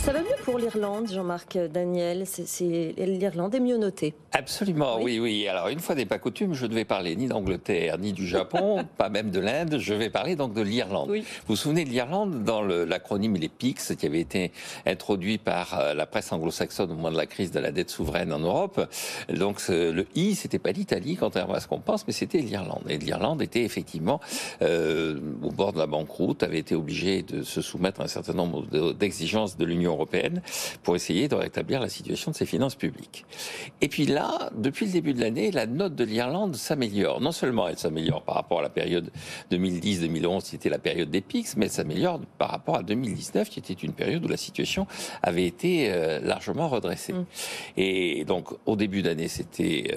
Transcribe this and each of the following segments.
Ça va mieux pour l'Irlande, Jean-Marc Daniel. L'Irlande est mieux notée. Absolument, oui. Alors, une fois n'est pas coutume, je ne vais parler ni d'Angleterre, ni du Japon, pas même de l'Inde. Je vais parler donc de l'Irlande. Oui. Vous vous souvenez de l'Irlande dans l'acronyme les PICS, qui avait été introduit par la presse anglo-saxonne au moment de la crise de la dette souveraine en Europe. Donc, le I, c'était pas l'Italie, contrairement à ce qu'on pense, mais c'était l'Irlande. Et l'Irlande était effectivement au bord de la banqueroute, avait été obligée de se soumettre à un certain nombre d'exigences de l'Union européenne pour essayer de rétablir la situation de ses finances publiques. Et puis là, depuis le début de l'année, la note de l'Irlande s'améliore. Non seulement elle s'améliore par rapport à la période 2010-2011, qui était la période des PICS, mais elle s'améliore par rapport à 2019, qui était une période où la situation avait été largement redressée. Et donc, au début d'année, c'était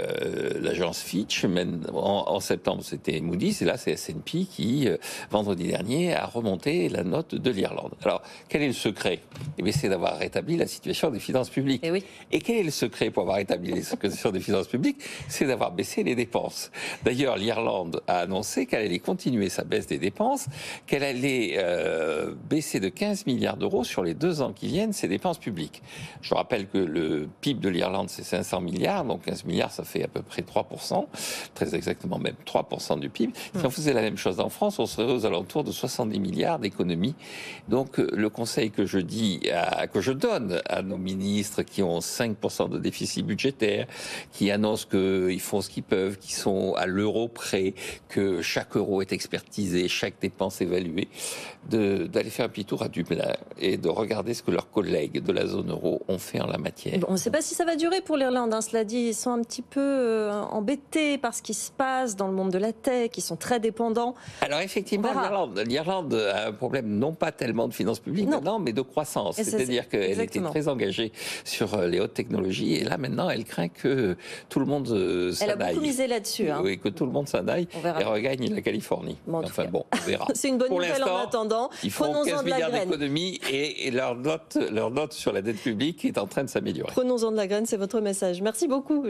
l'agence Fitch, en septembre, c'était Moody's, et là, c'est S&P qui, vendredi dernier, a remonté la note de l'Irlande. Alors, quel est le secret ? Eh bien, c'est d'avoir rétabli la situation des finances publiques. Et, oui. Et quel est le secret pour avoir rétabli la situation des finances publiques ? C'est d'avoir baissé les dépenses. D'ailleurs, l'Irlande a annoncé qu'elle allait continuer sa baisse des dépenses, qu'elle allait baisser de 15 milliards d'euros sur les 2 ans qui viennent ses dépenses publiques. Je rappelle que le PIB de l'Irlande, c'est 500 milliards, donc 15 milliards, ça fait à peu près 3%, très exactement même 3% du PIB. Si on faisait la même chose en France, on serait aux alentours de 70 milliards d'économies. Donc, le conseil que je donne à nos ministres qui ont 5% de déficit budgétaire, qui annoncent qu'ils font ce qu'ils peuvent, qui sont à l'euro près, que chaque euro est expertisé, chaque dépense évaluée, d'aller faire un petit tour à Dublin et de regarder ce que leurs collègues de la zone euro ont fait en la matière. Bon, on ne sait pas si ça va durer pour l'Irlande. Cela dit, ils sont un petit peu embêtés par ce qui se passe dans le monde de la tech. Ils sont très dépendants. Alors effectivement, l'Irlande a un problème non pas tellement de finances publiques maintenant, mais de croissance. C'est-à-dire qu'elle était très engagée sur les hautes technologies et là maintenant elle craint que tout le monde s'en aille. Elle a beaucoup misé là-dessus. Oui, que tout le monde s'en aille et regagne la Californie. Bon, enfin bon, on verra. C'est une bonne nouvelle en attendant. Ils font 15 milliards d'économies et leur note sur la dette publique est en train de s'améliorer. Prenons-en de la graine, c'est votre message. Merci beaucoup.